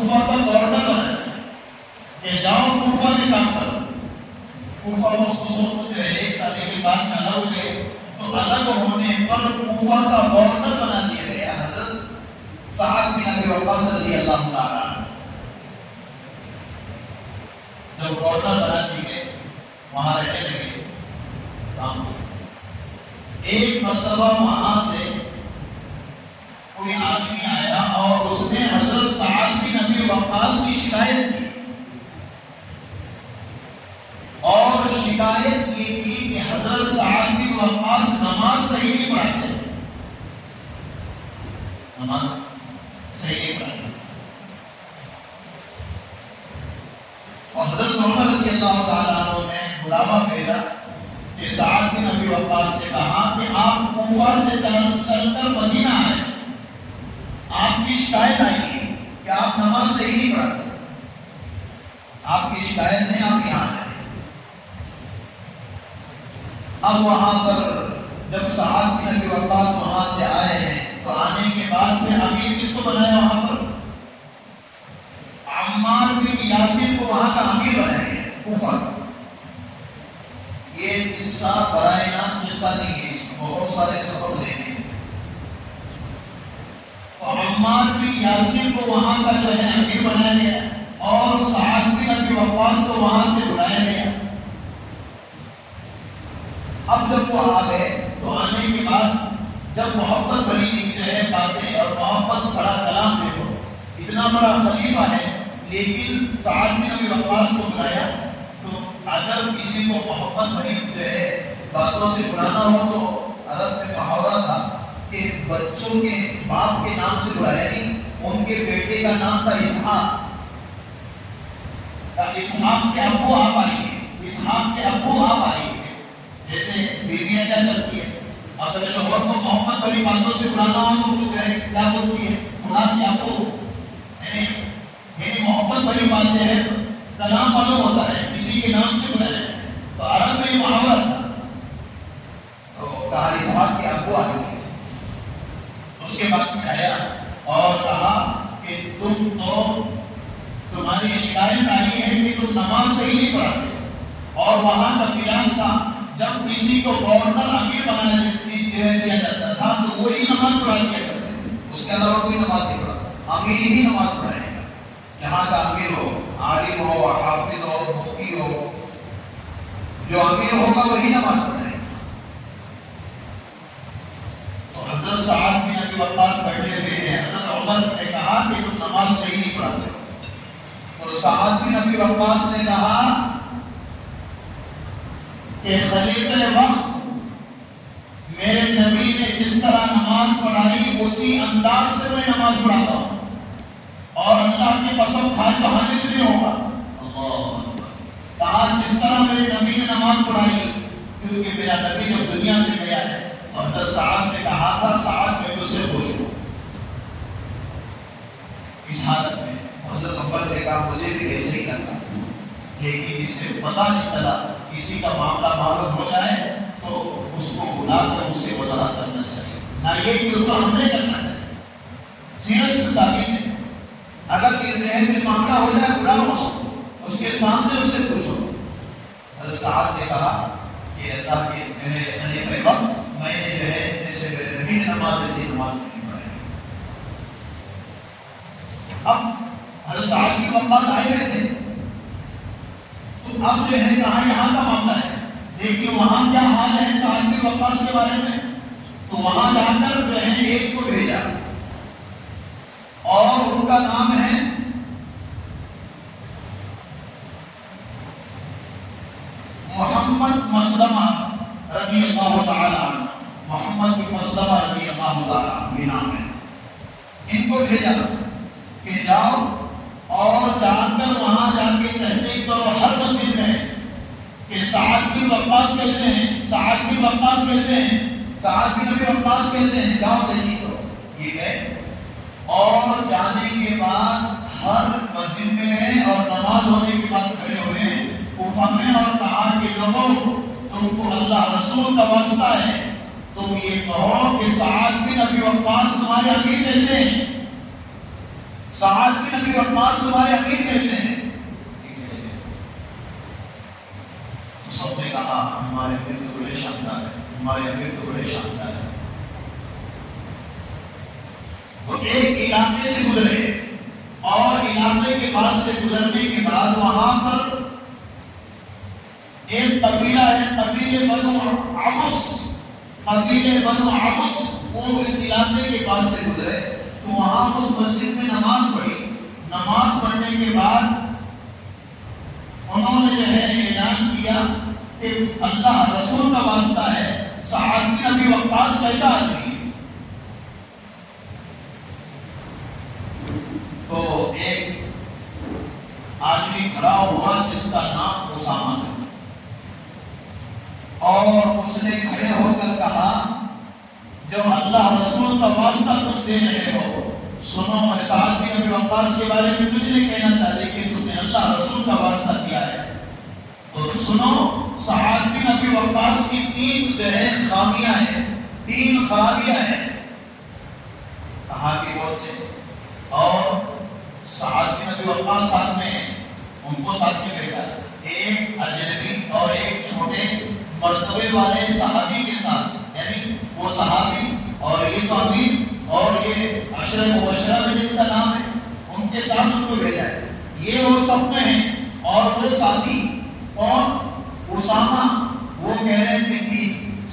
کوفہ کا گورنر بنایا کہ جاؤ کوفہ میں کام کرو. کوفہ جو ہے ایک تھا لیکن بعد میں الگ ہو گئے، تو الگ ہونے پر کوفہ کا گورنر بنا دیا گیا حضرت سعد بن ابی وقاص رضی اللہ تعالیٰ. جب گورنر بنا دیے گئے وہاں رہنے لگے کام. ایک مرتبہ وہاں سے کوئی آدمی آیا اور اس نے حضرت سعد بن ابی وقاص کی شکایت کی، اور شکایت یہ کی کہ حضرت سعد بن وقاص نماز صحیح نہیں پڑھاتے، نماز صحیح نہیں پڑھاتے. حضرت عمر رضی اللہ تعالیٰ عنہ نے بلاوا بھیجا کہ سعد بن ابی وقاص سے کہا کہ آپ کوفہ سے چل کر مدینہ آئے، آپ کی شکایت آئی ہے کہ آپ نماز صحیح نہیں پڑھاتے، آپ کی شکایت ہے، آپ یہاں آئے. اب وہاں پر جب سعد بن ابی وقاص وہاں سے آئے ہیں تو آنے کے بعد پھر امیر کس کو بنایا وہاں پر؟ عمار بن یاسر کو وہاں کا امیر بنایا گیا کوفہ کا. یہ قصہ برائے نام قصہ نہیں ہے، اس میں بہت سارے سبب لینے ہیں. تو عمار بن یاسر کو وہاں کا جو ہے امیر بنایا گیا اور سعد بن ابی وقاص کو وہاں سے بلایا گیا. اب جب وہ آ گئے تو آنے کے بعد جب محبت بنی جو ہے باتیں، اور محبت بڑا کلام دیکھو، اتنا بڑا خلیفہ ہے لیکن سعد بن ابی وقاص کو بلایا. تو اگر کسی کو محبت بھری جو ہے باتوں سے بلانا ہو تو عرب میں محاورہ تھا کہ بچوں کے باپ کے نام سے بلایا نہیں، ان کے بیٹے کا نام تھا اسحاق. اسحاق کے ابو آپ آئیے، اسحاق کے ابو آپ آئیے. جیسے بیویاں کیا کرتی ہے، اگر شوہر کو محبت بھری باتوں سے بلانا ہو تو کیا بولتی ہے، فلاں کے ابو. یعنی محبت بھری باتیں ہیں، کلام معلوم ہوتا ہے، کسی کے نام سے بلایا. تو عرب میں یہ محاورہ تھا. تو کہا اسحاق کے ابو آ گئے. اس کے بعد بٹھایا اور کہا کہ تمہاری شکایت آئی ہے کہ تم نماز صحیح نہیں پڑھاتے. اور وہاں کا مزاج تھا جب کسی کو گورنر امیر بنا دیا جاتا تھا تو وہی نماز پڑھا دیا کرتے تھے، اس کے علاوہ کوئی نماز نہیں پڑھا. امیر ہی نماز پڑھائے گا. جہاں کا امیر ہو، عالم ہو، حافظ ہو، مفتی ہو، جو امیر ہوگا وہی نماز پڑھائے گا. تو حضرت سعد بن ابی وقاص بیٹھے ہوئے ہیں. حضرت عمر نے کہا کہ تم نماز صحیح نہیں پڑھاتے. تو سعد بن ابی وقاص نے کہا کہ خلیفہ وقت میرے نبی نے جس طرح نماز پڑھائی اسی انداز سے میں نماز پڑھاتا ہوں، اور اللہ کی قسم کھائے تو حدیث نہیں ہوگا. اللہ کہا جس طرح میرے نبی نے نماز پڑھائی، کیونکہ میرا نبی جب دنیا سے گیا ہے تو حضرت سعد سے کہا تھا سعد میں تجھ سے خوش ہوں. اس حالت میں حضرت عمر نے کہا مجھے بھی ایسے ہی کرنا، لیکن اس سے پتہ نہیں چلا کسی کا معاملہ معلوم ہو جائے تو اس کو بلا کر اس سے وضاحت کرنا چاہیے، نہ یہ کہ اس کو حملے کرنا چاہیے. سیرت سے ثابت ہے اگر کوئی معاملہ ہو جائے بلاؤ اس کے سامنے اس سے پوچھو. حضرت سعد نے کہا کہ اللہ کے جو ہے خلیفہ وقت میں نے جو ہے جیسے میرے نبی نے نماز ایسی نماز نہیں پڑھی. اب حضرت سعد کی وقاص آئے ہوئے تھے تو اب جو ہے کہاں یہاں کا معاملہ ہے، دیکھیے وہاں کیا حال ہے سعد بن وقاص کے بارے میں. تو وہاں جا کر جو ہے ایک کو بھیجا اور ان کا نام ہے محمد مسلمہ رضی اللہ تعالی عنہ. محمد بن مسلمہ رضی اللہ تعالی عنہ یہ نام ہے. ان کو بھیجا کہ جاؤ اور جا کر وہاں جا کے تحقیق کرو ہر مسجد میں کہ سعد بن وقاص کیسے ہیں، سعد بن وقاص کیسے ہیں، سعد بن ابی وقاص کیسے ہیں، جاؤ تحقیق کرو. یہ گئے اور جانے کے بعد ہر مسجد میں گئے اور نماز ہونے کے بعد کھڑے ہوئے کوفہ میں اور کہا کہ لوگوں تم کو اللہ رسول کا واسطہ ہے، تم یہ کہو کہ سعد بن ابی وقاص تمہارے امیر کیسے ہیں. سعد بن ابی وقاص تمہارے امیر کیسے ہیں؟ سب نے کہا ہمارے امیر تو بڑے شاندار ہیں، ہمارے امیر تو بڑے شاندار ہیں۔ وہ ایک علاقے سے گزرے اور علاقے کے پاس سے گزرنے کے بعد وہاں پر ایک قبیلہ ہے، قبیلے بنو عبس، وہ اس علاقے کے پاس سے گزرے تو وہاں اس مسجد میں نماز پڑھی۔ نماز پڑھنے کے بعد انہوں نے جو ہے اعلان کیا کہ اللہ رسول کا واسطہ ہے، سعد بن ابی وقاص کیسا آدمی ہے؟ تو ایک آدمی کھڑا ہوا جس کا نام اسامہ ہے، اور اس نے کھڑے ہو کر کہا جو اللہ رسول کا واسطہ تم دے رہے ہو، سنو میں سعد بن ابی وقاص کے بارے میں کچھ نہیں کہنا چاہتے کہ تم نے اللہ رسول کا واسطہ دیا ہے، تو سنو سعد بن ابی وقاص کی تین جو ہے خامیاں ہیں، تین خرابیاں ہیں۔ کہا کہ بہت سے، اور سعد بن ابی وقاص ساتھ میں ان کو ساتھ میں بیٹھا، ایک اجنبی اور ایک چھوٹے مرتبے والے صحابی کے ساتھ، یعنی وہ صحابی اور یہ تو امیر اور یہ عشرہ مبشرہ میں جن کا نام ہے ان کے ساتھ ان کو بھیجا ہے، یہ وہ سب میں ہیں، اور وہ ساتھی اور اسامہ وہ کہہ رہے تھے کہ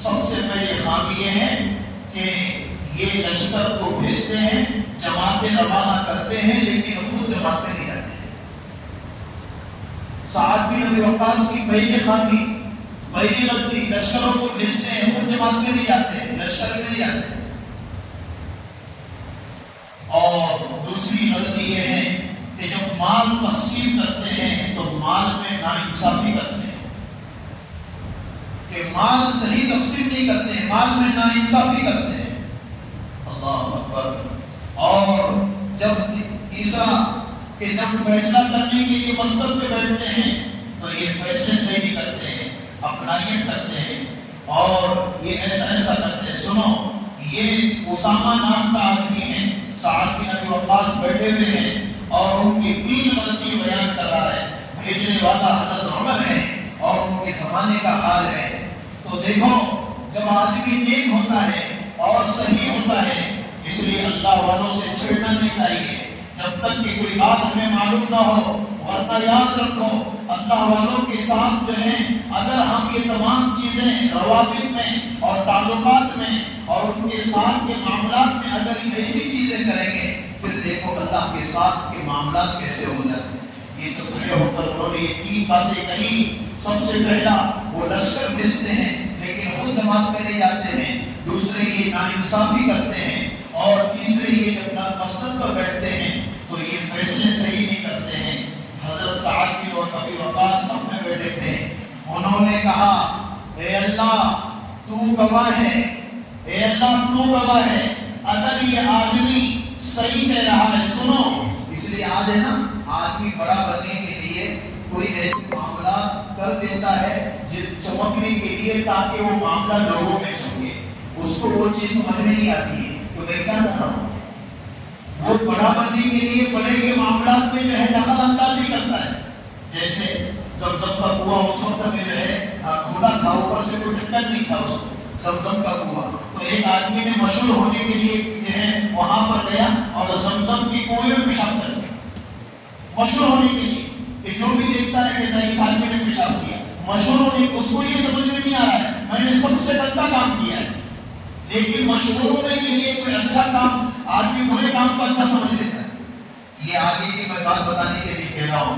سب سے پہلے خامی یہ ہے کہ یہ لشکر کو بھیجتے ہیں، جماعتیں روانہ کرتے ہیں لیکن خود جماعت میں نہیں جاتے ہیں۔ سعد بن ابی وقاص کی پہلی خامی، پہلی غلطی، لشکروں کو بھیجتے ہیں خود جماعت میں نہیں جاتے ہیں، لشکر میں نہیں جاتے ہیں۔ اور دوسری غلطی یہ ہے کہ جب مال تقسیم کرتے ہیں تو مال میں ناانصافی کرتے ہیں، کہ مال صحیح تقسیم نہیں کرتے ہیں، مال میں ناانصافی کرتے ہیں۔ اللہ اکبر۔ اور جب تیسرا کہ جب فیصلہ کرنے کے لیے مسجد پہ بیٹھتے ہیں تو یہ فیصلے صحیح نہیں کرتے ہیں، اپنائیت کرتے ہیں اور یہ ایسا کرتے ہیں۔ سنو، یہ اسامہ نام کا آدمی ہے، سعد بن ابی وقاص بیٹھے ہوئے ہیں اور ان کی تین غلطی بیان کر رہا ہے، بھیجنے والا حضرت عمر ہے اور ان کے زمانے کا حال ہے۔ تو دیکھو، جب آدمی نیک ہوتا ہے اور صحیح ہوتا ہے، اس لیے اللہ والوں سے چھیڑنا نہیں چاہیے جب تک کہ کوئی بات ہمیں معلوم نہ ہو، ورنہ یاد رکھو اللہ والوں کے ساتھ جو ہے اگر ہم یہ تمام چیزیں روابط میں اور تعلقات میں اور ان کے ساتھ کے معاملات میں اگر ایسی چیزیں کریں گے، پھر دیکھو اللہ کے ساتھ کے معاملات کیسے ہو جاتے ہیں۔ یہ تو کھڑے ہو کر انہوں نے یہ تین باتیں کہی۔ سب سے پہلا وہ لشکر بھیجتے ہیں لیکن خود جماعت میں نہیں جاتے ہیں، دوسرے یہ ناانصافی کرتے ہیں، اور تیسرے یہ جب مسجد پر بیٹھتے ہیں تو یہ فیصلے صحیح نہیں کرتے ہیں۔ حضرت سعد بن ابی وقاص سب میں بیٹھے تھے، انہوں نے کہا اے اللہ تو گواہ ہے، اے اللہ تو گواہ ہے، اگر یہ آدمی صحیح کہہ رہا ہے، سنو، اس لیے آج ہے نا آدمی بڑا بننے کے لیے کوئی ایسے معاملات کر دیتا ہے چمکنے کے لیے تاکہ وہ معاملہ لوگوں میں چمکے، اس کو وہ چیز سمجھ میں نہیں آتی ہے کہ میں کیا کر رہا ہوں۔ وہ بڑا بننے کے لیے بڑے کے معاملات میں جو ہے دخل اندازی کرتا ہے، جیسے زمزم کا کنواں اس وقت میں جو ہے کھلا تھا، اوپر سے کوئی ڈھکن نہیں تھا اس کو، زمزم کا کنواں، تو ایک آدمی نے مشہور ہونے کے لیے جو ہے وہاں پر گیا اور زمزم کی کنویں میں پیشاب کر دیا، مشہور ہونے کے لیے کہ جو بھی دیکھتا ہے کہ نہیں اس آدمی نے پیشاب کیا، مشہور ہونے اس کو یہ سمجھ میں نہیں آ رہا ہے میں نے سب سے گندا کام کیا ہے، لیکن مشہور ہونے کے لیے کوئی اچھا کام آدمی برے کام کو اچھا سمجھ لیتا ہے۔ یہ آگے کی میں بات بتانے کے لیے کہہ رہا ہوں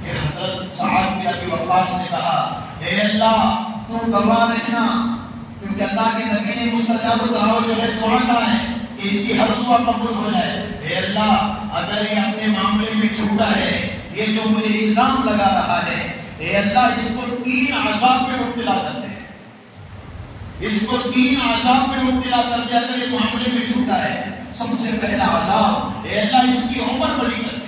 کہ حضرت سعد بن ابی وقاص نے کہا اے اللہ تو گواہ رہنا، کیونکہ اللہ کے نبی نے مستجاب الدعوہ جو ہے دعا کا ہے کہ اس کی ہر دعا قبول ہو جائے۔ اے اللہ اگر یہ اپنے معاملے میں چھوٹا ہے، یہ جو مجھے الزام لگا رہا ہے، اے اللہ اس کو 3 عذاب میں مبتلا کر دے، اس کو 3 عذاب میں مبتلا کر دے اگر یہ معاملے میں چھوٹا ہے۔ سب سے پہلا عذاب اے اللہ اس کی عمر بڑی کر دے،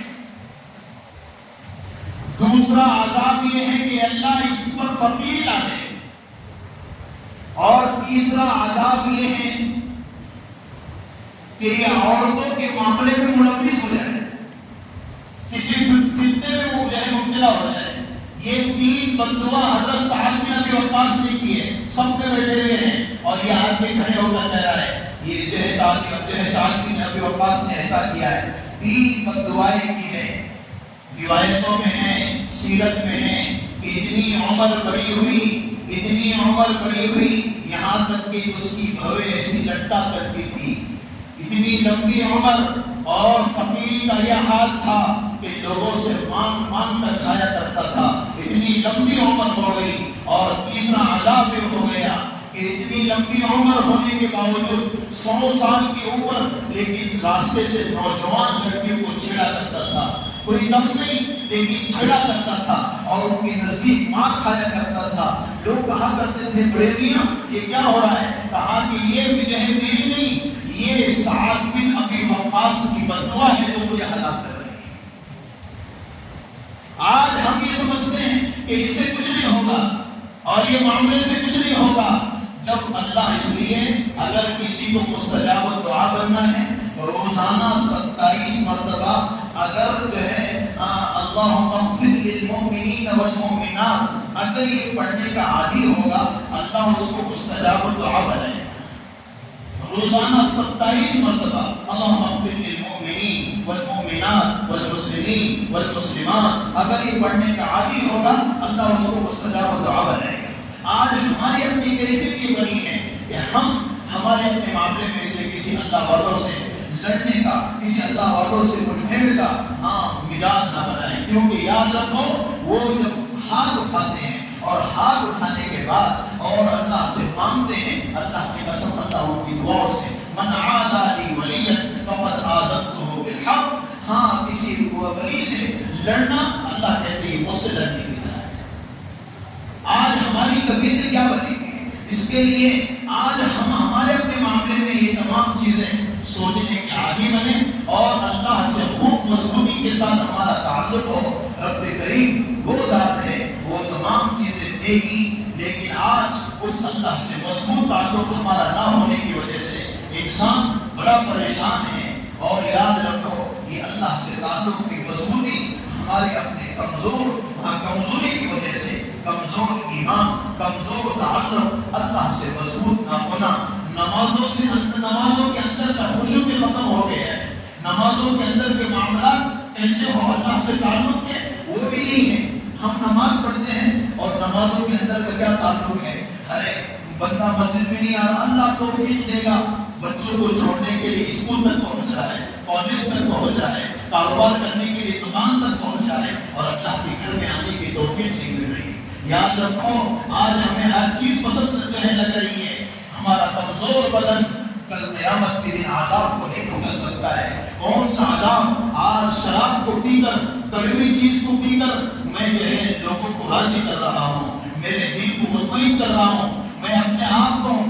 دوسرا عذاب یہ ہے کہ اللہ اس پر فقیری لا دے، اور تیسرا عذاب یہ ہے کہ یہ عورتوں کے معاملے میں ملوث ہو جائے، یہ 3 بددعا حضرت سعد بن ابی وقاص نے کی ہے، سب پہ بیٹھے ہوئے ہیں اور یہ آدمی کھڑے ہو کر کہہ رہا ہے یہ جو ہے سعد بن ابی وقاص نے ایسا کیا ہے، 3 بددعائیں کی ہے۔ روایتوں میں ہیں، سیرت میں ہیں کہ اتنی عمر بڑی ہوئی یہاں تک کہ اس کی بھویں ایسی لٹا کرتی تھی، اتنی لمبی عمر اور فقیری کا یہ حال تھا کہ لوگوں سے مانگ کر کھایا کرتا تھا، اتنی لمبی عمر ہو گئی۔ اور تیسرا عذاب یہ ہو گیا کہ اتنی لمبی عمر ہونے کے باوجود 100 سال کے اوپر لیکن راستے سے نوجوان لڑکیوں کو چھیڑا کرتا تھا، کوئی دم نہیں لیکن چھیڑا کرتا تھا اور ان کے نزدیک مار کھایا کرتا تھا۔ لوگ کہا کرتے تھے بڑے میاں یہ کیا ہو رہا ہے؟ کہا کہ یہ میری نہیں، یہ سعد بن ابی وقاص کی بددعا ہے جو مجھے ہلاک کر رہی ہے۔ آج ہم یہ سمجھتے ہیں کہ اس سے کچھ نہیں ہوگا اور یہ معاملے سے کچھ نہیں ہوگا، جب اللہ اس لیے اگر کسی کو مستجاب دعا بننا ہے روزانہ 27 مرتبہ اگر جو ہے اللہم اغفر للمؤمنین والمؤمنات اگر یہ پڑھنے کا عادی ہوگا اللہ اس کو مستجاب دعا بنائے گا۔ روزانہ 27 مرتبہ اللہم اغفر للمؤمنین والمؤمنات والمسلمین والمسلمات اگر یہ پڑھنے کا عادی ہوگا اللہ اس کو مستجاب دعا بنائے گا۔ آج ہماری اپنی کیفیت یہ بنی ہے کہ ہم ہمارے اپنے معاملے میں اس لیے کسی اللہ والوں سے لڑنے کا، کسی اللہ والوں سے منحر کا مزاج نہ بنائیں، کیونکہ یاد رکھو وہ جب ہاتھ اٹھاتے ہیں اور ہاتھ اٹھانے کے بعد اور اللہ سے مانگتے ہیں، اللہ کی قسم اللہ ان کی دعاؤں سے من عادى لي وليا فقد آذنته بالحق، کسی ولی سے لڑنا اللہ کہتے ہیں مجھ سے لڑنے کی طرح ہے۔ آج ہماری طبیعتیں کیا بنی ہیں؟ اس کے لیے آج ہم ہمارے اپنے معاملے میں یہ تمام چیزیں سوچنے کے عادی بنے اور اللہ سے خوب مضبوطی کے ساتھ ہمارا تعلق ہو۔ رب کریم وہ ذات ہے وہ تمام چیزیں دے گی، لیکن آج اس اللہ سے مضبوط تعلق ہمارا نہ ہونے کی وجہ سے انسان بڑا پریشان ہے۔ اور یاد رکھو یہ اللہ سے تعلق کی مضبوطی ہمارے اپنے کمزوری کی وجہ سے، کمزور ایمان، کمزور تعلق، اللہ سے مضبوط نہ ہونا، نمازوں کے اندر کا خشوع بھی ختم ہو گیا ہے، نمازوں کے اندر کے معاملات ایسے ہو اللہ سے تعلق کے وہ بھی نہیں ہے۔ ہم نماز پڑھتے ہیں اور نمازوں کے اندر کا کیا تعلق ہے؟ ارے بندہ مسجد میں نہیں آ رہا، اللہ توفیق دے گا، بچوں کو چھوڑنے کے لیے اسکول تک پہنچ رہا ہے، کالج تک پہنچ رہا ہے، کاروبار کرنے کے لیے دکان تک پہنچ رہا ہے اور اللہ کے گھر میں آنے کی توفیق نہیں مل رہی۔ یاد رکھو آج ہمیں ہر چیز پسند لگ رہی ہے، ہمارا کمزور بدن کل قیامت کے دن عذاب کو نہیں بھگت سکتا ہے۔ کون سا عذاب؟ آج شراب کو پی کر، کڑوی چیز کو پی کر میں جو ہے لوگوں کو راضی کر رہا ہوں، میرے دل کو مطمئن کر رہا ہوں، میں اپنے آپ کو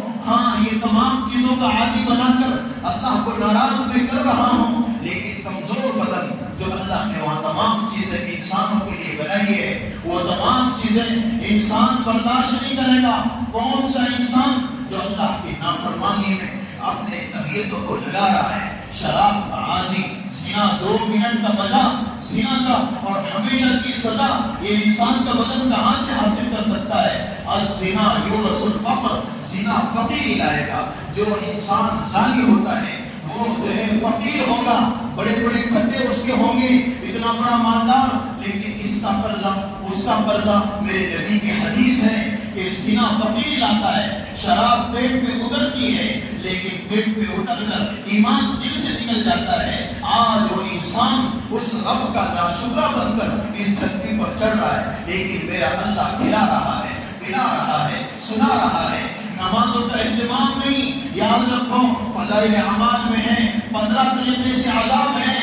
یہ تمام چیزوں کا عادی بنا کر اللہ کو ناراض میں کر رہا ہوں، لیکن کمزور بدن جو اللہ نے وہاں تمام چیزیں انسانوں کے لیے بنائی ہے وہ تمام چیزیں انسان برداشت نہیں کرے گا۔ کون سا انسان جو اللہ کی نافرمانی میں اپنے طبیعتوں کو لگا رہا ہے؟ شراب کا عادی، زنا 2 منٹ کا مزہ زنا کا اور ہمیشہ کی سزا، یہ انسان کا بدن کہاں سے حاصل کر سکتا ہے؟ الزنا یورث الفقر، زنا فقیر لائے گا۔ جو انسان زانی ہوتا ہے وہ جو ہے فقیر ہوگا، بڑے بڑے کھڈے اس کے ہوں گے، اتنا بڑا مالدار، لیکن اس کا قرضہ اس کا قرضہ میرے نبی کی حدیث ہے کہ زنا فقیر لاتا ہے۔ شراب پیٹ میں اترتی ہے لیکن پیٹ میں اتر کر ایمان دل سے نکل جاتا ہے۔ آج وہ انسان اس رب کا ناشکرہ بن کر اس دھرتی پر چڑھ رہا ہے، لیکن میرا اللہ کھلا رہا ہے، پلا رہا ہے، سنا رہا ہے۔ نمازوں کا اہتمام نہیں، یاد رکھو فضائل اعمال میں ہے 15 طریقے سے عذاب ہے۔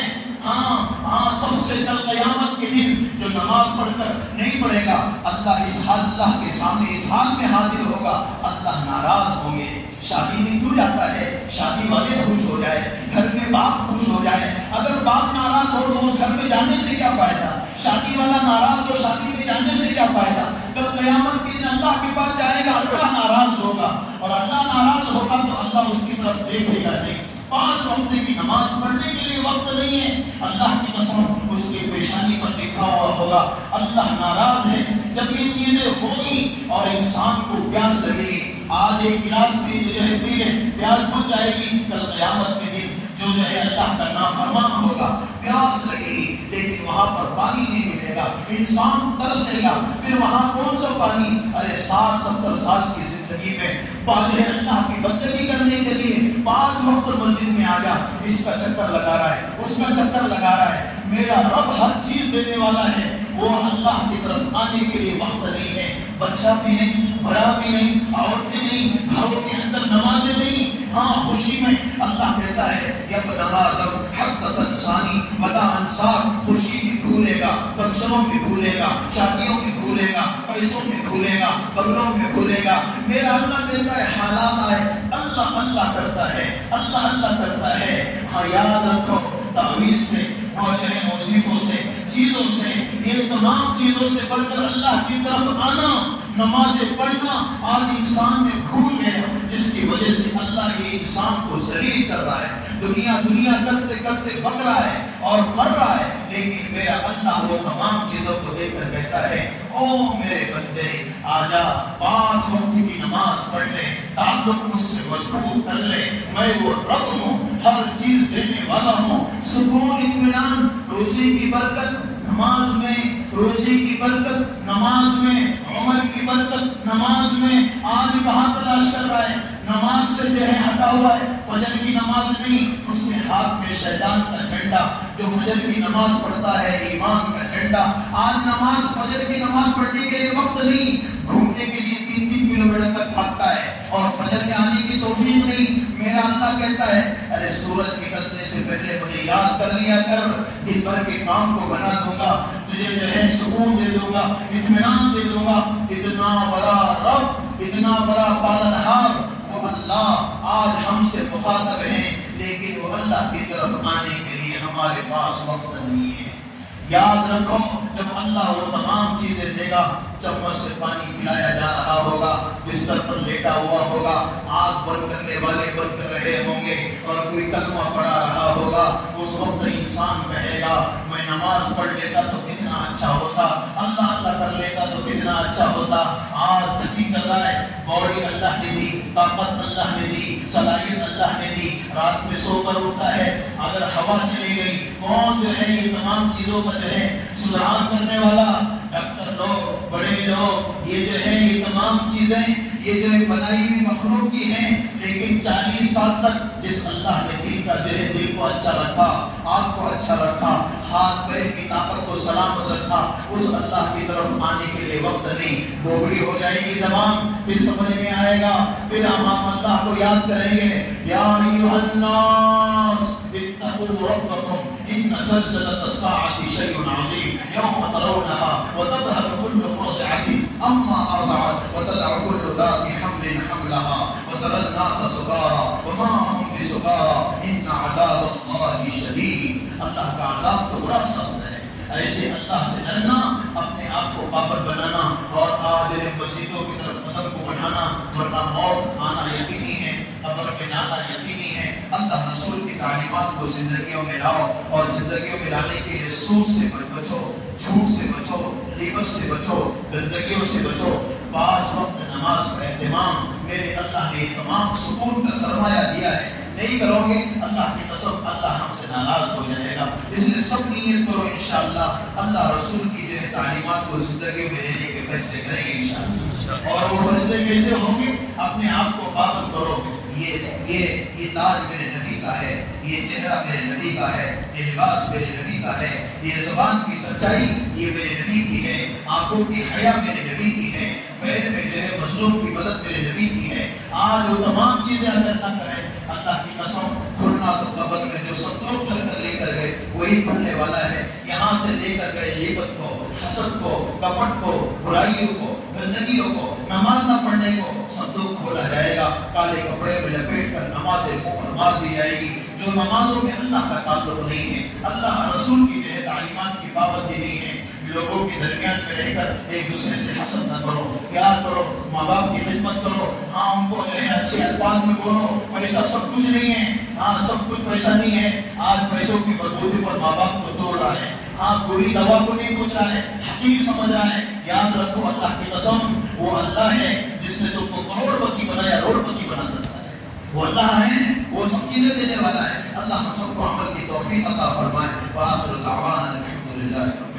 سب سے کل قیامت کے دن جو نماز پڑھ کر نہیں پڑھے گا اللہ کے سامنے اس حال میں حاضر ہوگا، اللہ ناراض ہوں گے۔ شادی میں کیوں جاتا ہے؟ شادی والے خوش ہو جائے، گھر میں باپ خوش ہو جائے۔ اگر باپ ناراض ہو تو اس گھر میں جانے سے کیا فائدہ؟ شادی والا ناراض ہو شادی میں جانے سے کیا فائدہ؟ کل قیامت کے دن اللہ کے پاس جائے گا، اللہ ناراض ہوگا اور اللہ ناراض ہوگا تو اللہ اس کی طرف دیکھے گا نہیں۔ 5 وقت کی نماز پڑھنے کے لیے وقت نہیں ہے، اللہ کی قسم اس کے پیشانی پر لکھا ہوا ہوگا اللہ ناراض ہے۔ جب یہ چیزیں ہوگی اور انسان کو پیاس لگے گی، آج ایک گلاس پی لے پیاس بجھ جائے گی، کل قیامت کے دن جو ہے اللہ کا نافرمان ہوگا، پیاس لگے گی لیکن وہاں پر پانی نہیں ملے گا، انسان ترسے گا، پھر وہاں کون سا پانی؟ ارے 60-70 سال کی زندگی میں باجے اللہ کی بندگی کرنے کے لیے 5 وقت مسجد میں آ جا، اس کا چکر لگا رہا ہے، اس کا چکر لگا رہا ہے، میرا رب ہر چیز دینے والا ہے، وہ اللہ کی طرف آنے کے لیے وقت نہیں ہے، بچہ بھی نہیں، بڑا بھی نہیں، عورتیں نہیں، گھروں کے اندر نمازیں نہیں، ہاں خوشی میں اللہ کہتا ہے یبن آدم حق تنسانی متا انصار، خوشی بھی بھولے گا، فنکشنوں میں بھولے گا، شادیوں میں بھولے گا، پیسوں میں بھولے گا، بگلوں میں بھولے گا، میرا اللہ کہتا ہے حالات آئے اللہ اللہ کرتا ہے، اللہ اللہ کرتا ہے۔ ہاں یاد رکھو تعویذ سے اور جو ہے وظیفوں سے، چیزوں سے، یہ تمام چیزوں سے بڑھ کر اللہ کی طرف آنا، نمازیں پڑھنا آج انسان میں بھول گیا، جس کی وجہ سے اللہ یہ انسان کو ذلیل کر رہا ہے، دنیا کرتے کرتے بک رہا ہے اور مر رہا ہے، لیکن میرا اللہ وہ تمام چیزوں کو دیکھ کر کہتا ہے او میرے بندے آجا 5 وقت کی نماز پڑھ لے، تعلق مجھ سے مضبوط کر لے، میں وہ رب ہوں، ہر چیز دینے والا ہوں، سکون اطمینان، روزی کی برکت نماز میں، روزی کی برکت نماز میں، عمر کی برکت نماز میں، آج کہاں تلاش کر رہا ہے؟ نماز سے جو ہے ہٹا ہوا ہے، فجر کی نماز نہیں، اس کے ہاتھ میں شیطان کا جھنڈا، جو فجر کی نماز پڑھتا ہے ایمان کا جھنڈا، آج نماز فجر کی نماز پڑھنے کے لیے وقت نہیں، گھومنے کے لیے 3-3 کلومیٹر تک بھاگتا ہے اور فجر میں آنے کی توفیق نہیں۔ میرا اللہ کہتا ہے ارے سورج نکلنے سے پہلے مجھے یاد کر لیا کر، دن بھر کے کام کو بنا دوں گا، تجھے جو ہے سکون دے دوں گا، اطمینان دے دوں گا۔ اتنا بڑا رب، اتنا بڑا پالنہار وہ اللہ آج ہم سے مخاطب ہیں، لیکن وہ اللہ کی طرف آنے کے لیے ہمارے پاس وقت نہیں ہے۔ یاد رکھو جب اللہ وہ تمام چیزیں دے گا، چمچ سے پانی پلایا جا رہا ہوگا، بستر پر لیٹا ہوا ہوگا، آنکھ بند کرنے والے بند کر رہے ہوں گے اور کوئی کلمہ پڑھا رہا ہوگا، اس وقت انسان کہے گا میں نماز پڑھ لیتا تو کتنا اچھا ہوتا، اللہ اللہ کر لیتا تو کتنا اچھا ہوتا۔ آج تھکی کر رہا ہے، باڈی اللہ نے دی، طاقت اللہ نے دی، صلاحیت اللہ نے دی، رات میں سو کر اٹھتا ہے، اگر ہوا چلی گئی کون جو ہے یہ تمام چیزوں کا جو ہے سدھار کرنے والا؟ ڈاکٹر لوگ، بڑے لوگ، یہ جو ہے یہ تمام چیزیں یہ جو ہے بنائی ہوئی مخلوق کی ہیں، لیکن 40 سال تک جس اللہ نے دل کا جو ہے دل کو اچھا رکھا، آنکھ کو اچھا رکھا، ہاتھ پیر کی طاقت کو سلامت رکھا، اس اللہ کی طرف آنے کے لیے وقت نہیں، بوبڑی ہو جائے گی زبان، پھر سمجھ میں آئے گا، پھر ہم اللہ کو یاد کریں گے، یا ایھا الناس اتقوا ربکم ان زلزلۃ الساعۃ شیء عظیم یوم ترونها وتذهل كل مرضعة عما ارضعت وتضع كل ذات حمل حملها وترى الناس سکارى وما هم بسکارى ان عذاب اللہ شدید۔ اللہ کا عذاب تو بڑا سخت ہے، ایسے اللہ سے ڈرنا، اپنے آپ کو پابند بنانا اور آج مسجدوں کی طرف قدم کو بڑھانا، ورنہ موت آنا یقینی ہے، قبر میں جانا یقینی ہے۔ اللہ رسول کی تعلیمات کو زندگیوں میں لاؤ اور زندگیوں میں لانے کے لیے سود سے بچو، جھوٹ سے بچو، غیبت سے بچو، گندگیوں سے بچو۔ 5 وقت نماز کا اہتمام میرے اللہ نے تمام سکون کا سرمایہ دیا ہے، نہیں کرو گے اللہ کی قسم اللہ ہم سے ناراض ہو جائے گا، اس لیے سب نیت کرو انشاءاللہ اللہ رسول کی جو ہے تعلیمات کو زندگی میں لینے کے فیصلے کریں گے انشاءاللہ۔ اور وہ فیصلے کیسے ہوں گے؟ اپنے آپ کو پابند کرو، یہ تاج میرے نبی کا ہے، یہ چہرہ میرے نبی کا ہے، یہ لباس میرے نبی کا ہے، یہ زبان کی سچائی یہ میرے نبی کی ہے، آنکھوں کی حیا میرے نبی کی ہے، پیر میں جو ہے مظلوم کی مدد میرے نبی کی ہے۔ آج وہ تمام چیزیں اگر نہ کریں، اللہ کی قسم کھلنا تو قبر میں جو سب لوگ پھر کر لے کر گئے وہی کھلنے والا ہے۔ یہاں سے لے کر گئے غیبت کو، حسد کو، کپٹ کو، برائیوں کو، گندگیوں کو، نماز نہ پڑھنے کو، صندوق کھولا جائے گا، کالے کپڑے میں لپیٹ کر نمازیں منہ پر مار دی جائے گی۔ جو نمازوں میں اللہ کا تعلق نہیں ہے، اللہ رسول کی جو ہے تعلیمات کی پابندی نہیں ہے، لوگوں کے درمیان میں رہ کر ایک دوسرے سے حسد نہ کرو، پیار کرو، ماں باپ کی خدمت کرو، ہاں ان کو جو ہے اچھے الفاظ میں بولو، پیسہ سب کچھ نہیں ہے، ہاں سب کچھ پیسہ نہیں ہے، آج پیسوں کی بدبودی پر ماں باپ کو توڑ رہا ہے، آپ گولی دوا کو نہیں پوچھ رہا ہے، حقیق سمجھ رہا ہے. یاد رکھو اللہ کی قسم وہ اللہ ہے جس نے تم کو کروڑ پتی بنایا، روڑ پتی بنا سکتا ہے. وہ اللہ ہے، وہ سب چیزیں دینے والا ہے. اللہ ہم سب کو عمل کی توفیق عطا فرمائے. وآخر دعوانا الحمدللہ.